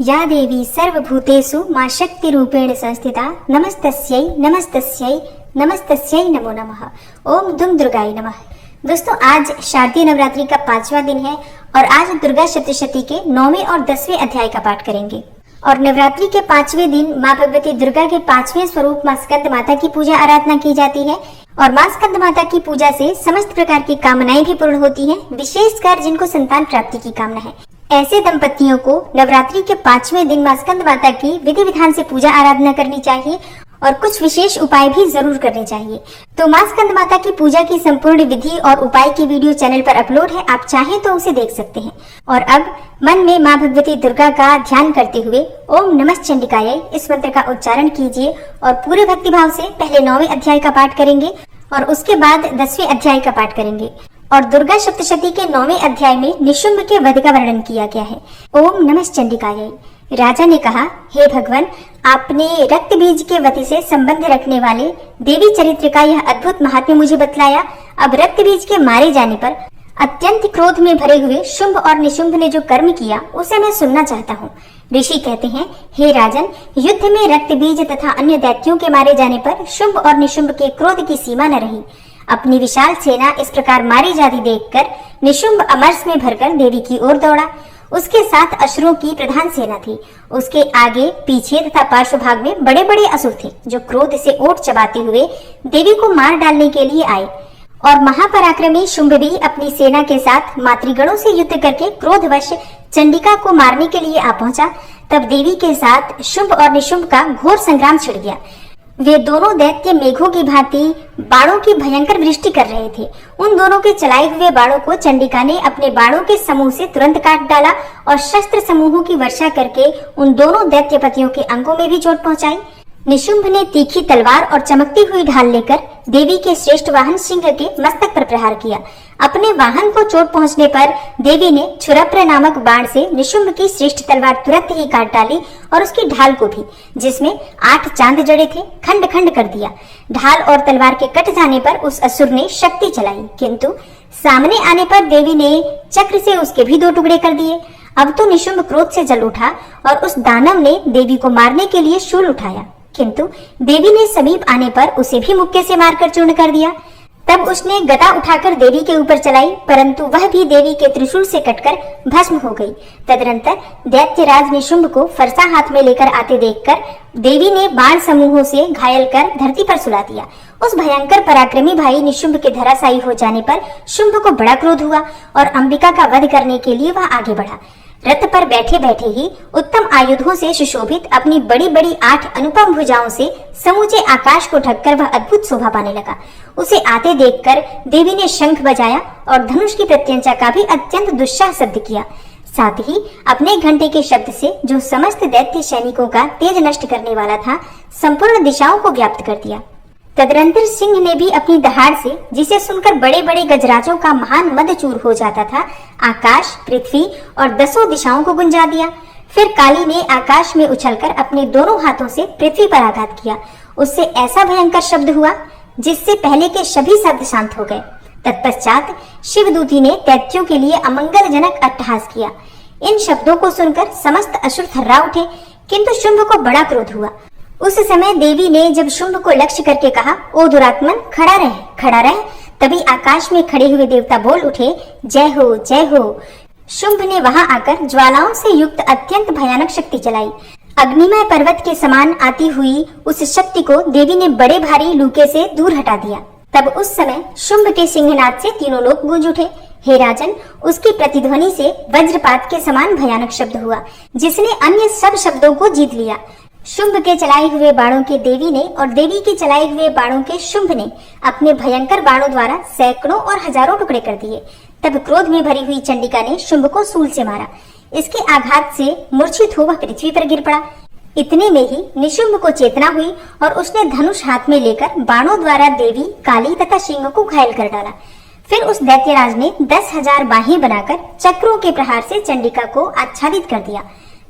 या देवी सर्वभूतेषु मां शक्तिरूपेण संस्थिता नमस्तस्यै नमस्तस्यै नमस्तस्यै नमो नमः। ओम दुम दुर्गाय नमः। दोस्तों, आज शारदीय नवरात्रि का 5वां दिन है और आज दुर्गा सप्तशती के 9वें और 10वें अध्याय का पाठ करेंगे। और नवरात्रि के 5वें दिन माँ भगवती दुर्गा के 5वें स्वरूप माँ स्कंद माता की पूजा आराधना की जाती है और माँ स्कंद माता की पूजा से समस्त प्रकार की कामनाएं भी पूर्ण होती हैं, विशेषकर जिनको संतान प्राप्ति की कामना है। ऐसे दंपतियों को नवरात्रि के 5वें दिन माँ स्कंद माता की विधि विधान से पूजा आराधना करनी चाहिए और कुछ विशेष उपाय भी जरूर करने चाहिए। तो माँ स्कंद माता की पूजा की संपूर्ण विधि और उपाय की वीडियो चैनल पर अपलोड है, आप चाहें तो उसे देख सकते हैं। और अब मन में माँ भगवती दुर्गा का ध्यान करते हुए ओम नमः चंडिकाय इस मंत्र का उच्चारण कीजिए और पूरे भक्तिभाव से पहले 9वें अध्याय का पाठ करेंगे और उसके बाद 10वें अध्याय का पाठ करेंगे। और दुर्गा सप्तशती के 9वें अध्याय में निशुंभ के वध का वर्णन किया गया है। ओम नमः चंडिकाय। राजा ने कहा, हे भगवान, आपने रक्त बीज के वध से संबंध रखने वाले देवी चरित्र का यह अद्भुत महात्म्य मुझे बतलाया। अब रक्त बीज के मारे जाने पर अत्यंत क्रोध में भरे हुए शुंभ और निशुंभ ने जो कर्म किया उसे मैं सुनना चाहता हूँ। ऋषि कहते हैं, हे राजन, युद्ध में रक्त बीज तथा अन्य दैत्यों के मारे जाने पर शुंभ और निशुंभ के क्रोध की सीमा न रही। अपनी विशाल सेना इस प्रकार मारी जाती देखकर निशुंभ अमरस में भरकर देवी की ओर दौड़ा। उसके साथ असुरों की प्रधान सेना थी। उसके आगे पीछे तथा पार्श्व भाग में बड़े बड़े असुर थे जो क्रोध से ओट चबाते हुए देवी को मार डालने के लिए आए। और महापराक्रमी शुंभ भी अपनी सेना के साथ मातृगणों से युद्ध करके क्रोधवश चंडिका को मारने के लिए आ पहुंचा। तब देवी के साथ शुंभ और निशुंभ का घोर संग्राम छिड़ गया। वे दोनों दैत्य मेघों की भांति बाणों की भयंकर वृष्टि कर रहे थे। उन दोनों के चलाए हुए बाणों को चंडिका ने अपने बाणों के समूह से तुरंत काट डाला और शस्त्र समूहों की वर्षा करके उन दोनों दैत्यपतियों के अंगों में भी चोट पहुंचाई। निशुंभ ने तीखी तलवार और चमकती हुई ढाल लेकर देवी के श्रेष्ठ वाहन सिंह के मस्तक पर प्रहार किया। अपने वाहन को चोट पहुंचने पर देवी ने छुरप्र नामक बाण से निशुंभ की श्रेष्ठ तलवार तुरंत ही काट डाली और उसकी ढाल को भी, जिसमें 8 चांद जड़े थे, खंड खंड कर दिया। ढाल और तलवार के कट जाने पर उस असुर ने शक्ति चलाई, किंतु सामने आने पर देवी ने चक्र से उसके भी 2 टुकड़े कर दिए। अब तो निशुंभ क्रोध से जल उठा और उस दानव ने देवी को मारने के लिए शूल उठाया, किंतु देवी ने समीप आने पर उसे भी मुक्के से मारकर चूर्ण कर दिया। तब उसने गदा उठाकर देवी के ऊपर चलाई, परंतु वह भी देवी के त्रिशूल से कटकर भस्म हो गई। तदनंतर दैत्यराज निशुंभ को फरसा हाथ में लेकर आते देखकर देवी ने बाण समूहों से घायल कर धरती पर सुला दिया। उस भयंकर पराक्रमी भाई निशुंभ के धराशायी हो जाने पर शुंभ को बड़ा क्रोध हुआ और अंबिका का वध करने के लिए वह आगे बढ़ा। रथ पर बैठे बैठे ही उत्तम आयुधों से सुशोभित अपनी बड़ी बड़ी 8 अनुपम भुजाओं से समूचे आकाश को ढककर वह अद्भुत शोभा पाने लगा। उसे आते देखकर देवी ने शंख बजाया और धनुष की प्रत्यंचा का भी अत्यंत दुस्साह शब्द किया। साथ ही अपने घंटे के शब्द से जो समस्त दैत्य सैनिकों का तेज नष्ट करने वाला था, संपूर्ण दिशाओं को व्याप्त कर दिया। तदनंतर सिंह ने भी अपनी दहाड़ से, जिसे सुनकर बड़े बड़े गजराजों का महान मदचूर हो जाता था, आकाश, पृथ्वी और 10 दिशाओं को गुंजा दिया। फिर काली ने आकाश में उछलकर अपने दोनों हाथों से पृथ्वी पर आघात किया। उससे ऐसा भयंकर शब्द हुआ जिससे पहले के सभी शब्द शांत हो गए। तत्पश्चात शिवदूती ने दैत्यों के लिए अमंगलजनक अट्टहास किया। इन शब्दों को सुनकर समस्त असुर थर्रा उठे, किंतु शुंभ को बड़ा क्रोध हुआ। उस समय देवी ने जब शुंभ को लक्ष्य करके कहा, ओ दुरात्मन, खड़ा रह, खड़ा रह, तभी आकाश में खड़े हुए देवता बोल उठे, जय हो, जय हो। शुंभ ने वहां आकर ज्वालाओं से युक्त अत्यंत भयानक शक्ति चलाई। अग्निमय पर्वत के समान आती हुई उस शक्ति को देवी ने बड़े भारी लूके से दूर हटा दिया। तब उस समय शुंभ के सिंहनाद से तीनों लोग गूंज उठे। हे राजन, उसकी प्रतिध्वनि से वज्रपात के समान भयानक शब्द हुआ, जिसने अन्य सब शब्दों को जीत लिया। शुंभ के चलाए हुए बाणों के देवी ने और देवी के चलाए हुए बाणों के शुंभ ने अपने भयंकर बाणों द्वारा सैकड़ों और हजारों टुकड़े कर दिए। तब क्रोध में भरी हुई चंडिका ने शुंभ को सूल से मारा। इसके आघात से मूर्छित हो वह पृथ्वी पर गिर पड़ा। इतने में ही निशुंभ को चेतना हुई और उसने धनुष हाथ में लेकर बाणों द्वारा देवी, काली तथा सिंह को घायल कर डाला। फिर उस दैत्यराज ने 10,000 बाहें बनाकर चक्रों के प्रहार से चंडिका को आच्छादित कर दिया।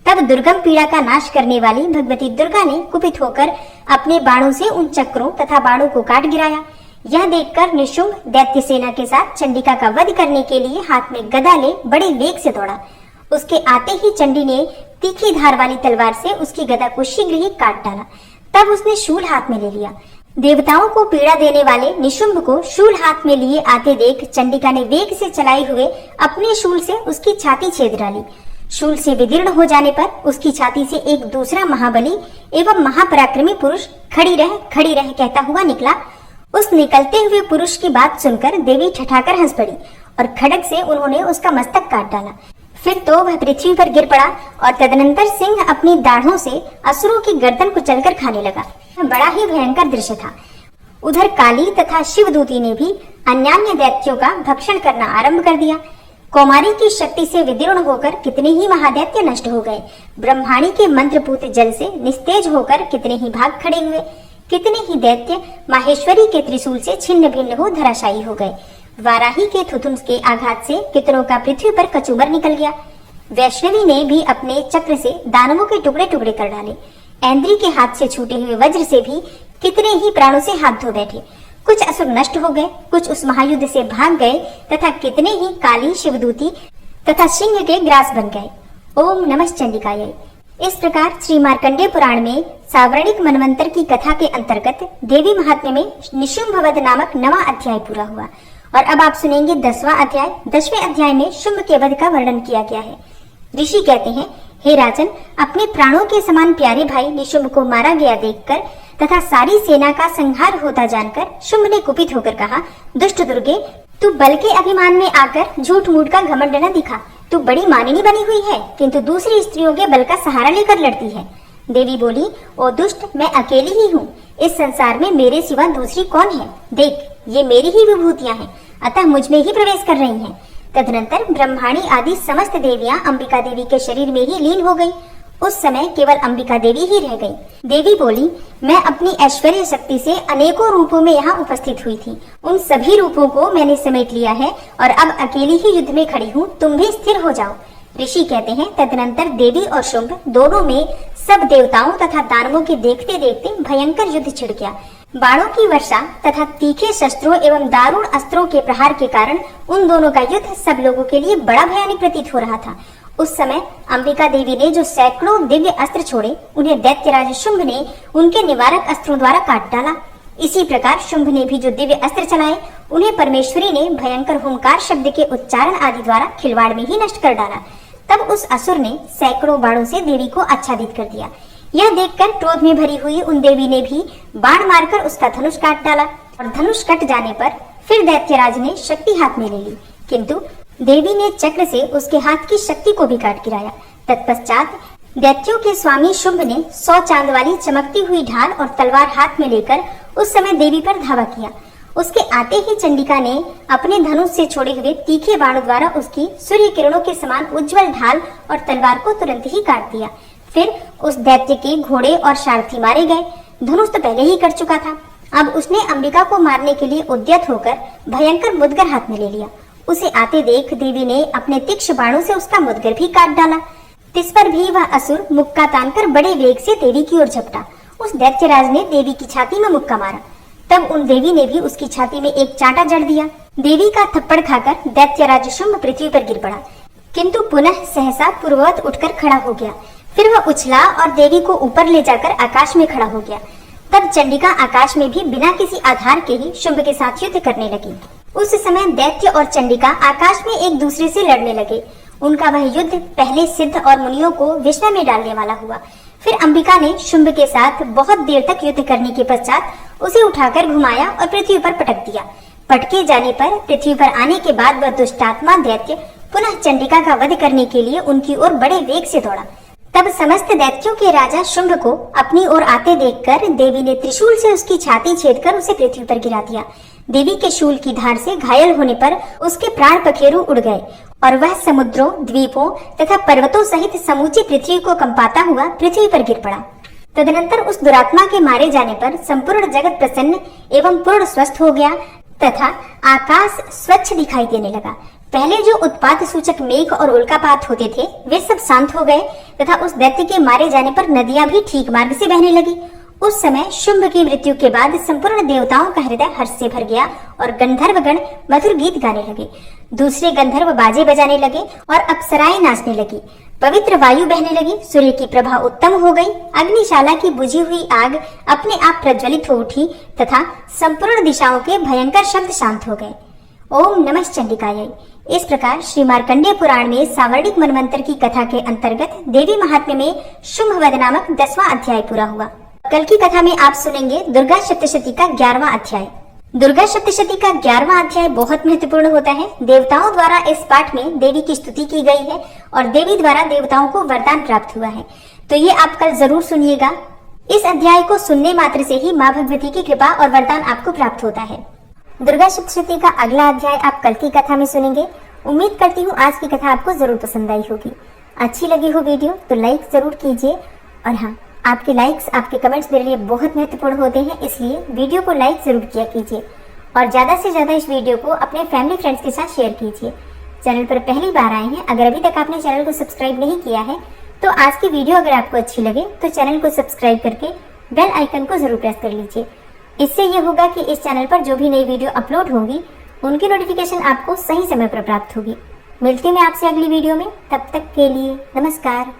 तब दुर्गम पीड़ा का नाश करने वाली भगवती दुर्गा ने कुपित होकर अपने बाणों से उन चक्रों तथा बाणों को काट गिराया। यह देखकर निशुंभ दैत्य सेना के साथ चंडिका का वध करने के लिए हाथ में गदा ले बड़े वेग से दौड़ा। उसके आते ही चंडी ने तीखी धार वाली तलवार से उसकी गदा को शीघ्र ही काट डाला। तब उसने शूल हाथ में ले लिया। देवताओं को पीड़ा देने वाले निशुंभ को शूल हाथ में लिए आते देख चंडिका ने वेग से चलाए हुए अपने शूल से उसकी छाती छेद डाली। शूल से विदीर्ण हो जाने पर उसकी छाती से एक दूसरा महाबली एवं महापराक्रमी पुरुष खड़ी रह कहता हुआ निकला। उस निकलते हुए पुरुष की बात सुनकर देवी ठठाकर हंस पड़ी और खड्ग से उन्होंने उसका मस्तक काट डाला। फिर तो वह पृथ्वी पर गिर पड़ा और तदनंतर सिंह अपनी दाढ़ों से असुरों की गर्दन कुचलकर खाने लगा। बड़ा ही भयंकर दृश्य था। उधर काली तथा शिवदूती ने भी अन्यान्य दैत्यों का भक्षण करना आरंभ कर दिया। कौमारी की शक्ति से विदीर्ण होकर कितने ही महादैत्य नष्ट हो गए। ब्रह्माणी के मंत्रपूत जल से निस्तेज होकर कितने ही भाग खड़े हुए। कितने ही दैत्य माहेश्वरी के त्रिशूल से छिन्न भिन्न हो धराशायी हो गए। वाराही के थुथुन के आघात से कितनों का पृथ्वी पर कचूबर निकल गया। वैष्णवी ने भी अपने चक्र से दानवों के टुकड़े टुकड़े कर डाले। ऐन्द्री के हाथ से छूटे हुए वज्र से भी कितने ही प्राणों से हाथ धो बैठे। कुछ असुर नष्ट हो गए, कुछ उस महायुद्ध से भाग गए तथा कितने ही काली शिवदूती तथा सिंह के ग्रास बन गए। ओम नमः चंडिकाय। इस प्रकार श्री मार्कंडेय पुराण में सावर्णिक मनवंतर की कथा के अंतर्गत देवी महात्म्य में निशुंभवध नामक 9वां अध्याय पूरा हुआ। और अब आप सुनेंगे 10वां अध्याय। 10वें अध्याय में शुंभ के वध का वर्णन किया गया है। ऋषि कहते हैं, हे राजन, अपने प्राणों के समान प्यारे भाई निशुंभ को मारा गया देखकर तथा सारी सेना का संहार होता जानकर शुंभ ने कुपित होकर कहा, दुष्ट दुर्गे, तू बल के अभिमान में आकर झूठ मूठ का घमंड न दिखा। तू बड़ी मानिनी बनी हुई है, किंतु दूसरी स्त्रियों के बल का सहारा लेकर लड़ती है। देवी बोली, ओ दुष्ट, मैं अकेली ही हूँ। इस संसार में मेरे सिवा दूसरी कौन है? देख, ये मेरी ही विभूतियां हैं, अतः मुझ में ही प्रवेश कर रही हैं। तदनंतर ब्रह्माणी आदि समस्त देवियां अंबिका देवी के शरीर में ही लीन हो गई। उस समय केवल अंबिका देवी ही रह गई। देवी बोली, मैं अपनी ऐश्वर्य शक्ति से अनेकों रूपों में यहाँ उपस्थित हुई थी। उन सभी रूपों को मैंने समेट लिया है और अब अकेली ही युद्ध में खड़ी हूँ। तुम भी स्थिर हो जाओ। ऋषि कहते हैं, तदनंतर देवी और शुंभ दोनों में सब देवताओं तथा दानवों के देखते देखते भयंकर युद्ध छिड़ गया। बाणों की वर्षा तथा तीखे शस्त्रों एवं दारुण अस्त्रों के प्रहार के कारण उन दोनों का युद्ध सब लोगों के लिए बड़ा भयानक प्रतीत हो रहा था। उस समय अंबिका देवी ने जो सैकड़ों दिव्य अस्त्र छोड़े, उन्हें दैत्यराज शुंभ ने उनके निवारक अस्त्रों द्वारा काट डाला। इसी प्रकार शुंभ ने भी जो दिव्य अस्त्र चलाए, उन्हें परमेश्वरी ने भयंकर हुंकार शब्द के उच्चारण आदि द्वारा खिलवाड़ में ही नष्ट कर डाला। तब उस असुर ने सैकड़ों बाणों से देवी को आच्छादित कर दिया। यह देखकर क्रोध में भरी हुई उन देवी ने भी बाण मारकर उसका धनुष काट डाला और धनुष कट जाने पर फिर दैत्यराज ने शक्ति हाथ में ले ली, किंतु देवी ने चक्र से उसके हाथ की शक्ति को भी काट गिराया। तत्पश्चात दैत्यों के स्वामी शुंभ ने 100 चांद वाली चमकती हुई ढाल और तलवार हाथ में लेकर उस समय देवी पर धावा किया। उसके आते ही चंडिका ने अपने धनुष से छोड़े हुए तीखे बाणों द्वारा उसकी सूर्य किरणों के समान उज्जवल ढाल और तलवार को तुरंत ही काट दिया। फिर उस दैत्य के घोड़े और सारथी मारे गए। धनुष तो पहले ही कट चुका था। अब उसने अंबिका को मारने के लिए उद्यत होकर भयंकर मुदगर हाथ में ले लिया। उसे आते देख देवी ने अपने तीक्ष्ण बाणों से उसका मुदगर भी काट डाला। तिस पर भी वह असुर मुक्का तानकर बड़े वेग से देवी की ओर झपटा। उस दैत्यराज ने देवी की छाती में मुक्का मारा। तब उन देवी ने भी उसकी छाती में एक चांटा जड़ दिया। देवी का थप्पड़ खाकर दैत्यराज शुंभ पृथ्वी पर गिर पड़ा, किंतु पुनः सहसा पूर्ववत उठकर खड़ा हो गया। फिर वह उछला और देवी को ऊपर ले जाकर आकाश में खड़ा हो गया। तब चंडिका आकाश में भी बिना किसी आधार के ही शुंभ के साथ युद्ध करने लगी। उस समय दैत्य और चंडिका आकाश में एक दूसरे से लड़ने लगे। उनका वह युद्ध पहले सिद्ध और मुनियों को विस्मय में डालने वाला हुआ। फिर अंबिका ने शुंभ के साथ बहुत देर तक युद्ध करने के पश्चात उसे उठाकर घुमाया और पृथ्वी पर पटक दिया। पटके जाने पर पृथ्वी पर आने के बाद वह दुष्टात्मा दैत्य पुनः चंडिका का वध करने के लिए उनकी ओर बड़े वेग से दौड़ा। तब समस्त दैत्यों के राजा शुंभ को अपनी ओर आते देखकर देवी ने त्रिशूल से उसकी छाती छेदकर उसे पृथ्वी पर गिरा दिया। देवी के शूल की धार से घायल होने पर उसके प्राण पखेरु उड़ गए और वह समुद्रों, द्वीपों तथा पर्वतों सहित समूची पृथ्वी को कंपाता हुआ पृथ्वी पर गिर पड़ा। तदनंतर उस दुरात्मा के मारे जाने पर संपूर्ण जगत प्रसन्न एवं पूर्ण स्वस्थ हो गया तथा आकाश स्वच्छ दिखाई देने लगा। पहले जो उत्पात सूचक मेघ और उल्कापात होते थे, वे सब शांत हो गए तथा उस दैत्य के मारे जाने पर नदियां भी ठीक मार्ग से बहने लगी। उस समय शुंभ की मृत्यु के बाद संपूर्ण देवताओं का हृदय हर्ष से भर गया और गंधर्वगण मधुर गीत गाने लगे। दूसरे गंधर्व बाजे बजाने लगे और अप्सराएं नाचने लगी। पवित्र वायु बहने लगी, सूर्य की प्रभा उत्तम हो गई, अग्निशाला की बुझी हुई आग अपने आप प्रज्वलित हो उठी तथा संपूर्ण दिशाओं के भयंकर शब्द शांत हो गए। ओम नमः चंडिकायै। इस प्रकार श्री मार्कंडेय पुराण में सावर्णिक मनवंतर की कथा के अंतर्गत देवी महात्म्य में शुंभवध नामक 10वां अध्याय पूरा हुआ। कल की कथा में आप सुनेंगे दुर्गा सप्तशती का 11वां अध्याय। दुर्गा सप्तशती का 11वां अध्याय बहुत महत्वपूर्ण होता है। देवताओं द्वारा इस पाठ में देवी की स्तुति की गई है और देवी द्वारा देवताओं को वरदान प्राप्त हुआ है, तो ये आप कल जरूर सुनिएगा। इस अध्याय को सुनने मात्र से ही माँ भगवती की कृपा और वरदान आपको प्राप्त होता है। दुर्गा सप्तशती का अगला अध्याय आप कल की कथा में सुनेंगे। उम्मीद करती हूँ आज की कथा आपको जरूर पसंद आई होगी। अच्छी लगी हो वीडियो तो लाइक जरूर कीजिए, और हाँ, आपके लाइक्स, आपके कमेंट्स मेरे लिए बहुत महत्वपूर्ण होते हैं, इसलिए वीडियो को लाइक जरूर किया कीजिए और ज्यादा से ज्यादा इस वीडियो को अपने फैमिली फ्रेंड्स के साथ शेयर कीजिए। चैनल पर पहली बार आए हैं, अगर अभी तक आपने चैनल को सब्सक्राइब नहीं किया है तो आज की वीडियो अगर आपको अच्छी लगे तो चैनल को सब्सक्राइब करके बेल आइकन को जरूर प्रेस कर लीजिए। इससे ये होगा कि इस चैनल पर जो भी नई वीडियो अपलोड होंगी उनकी नोटिफिकेशन आपको सही समय पर प्राप्त होगी। मिलती हूँ मैं आपसे अगली वीडियो में, तब तक के लिए नमस्कार।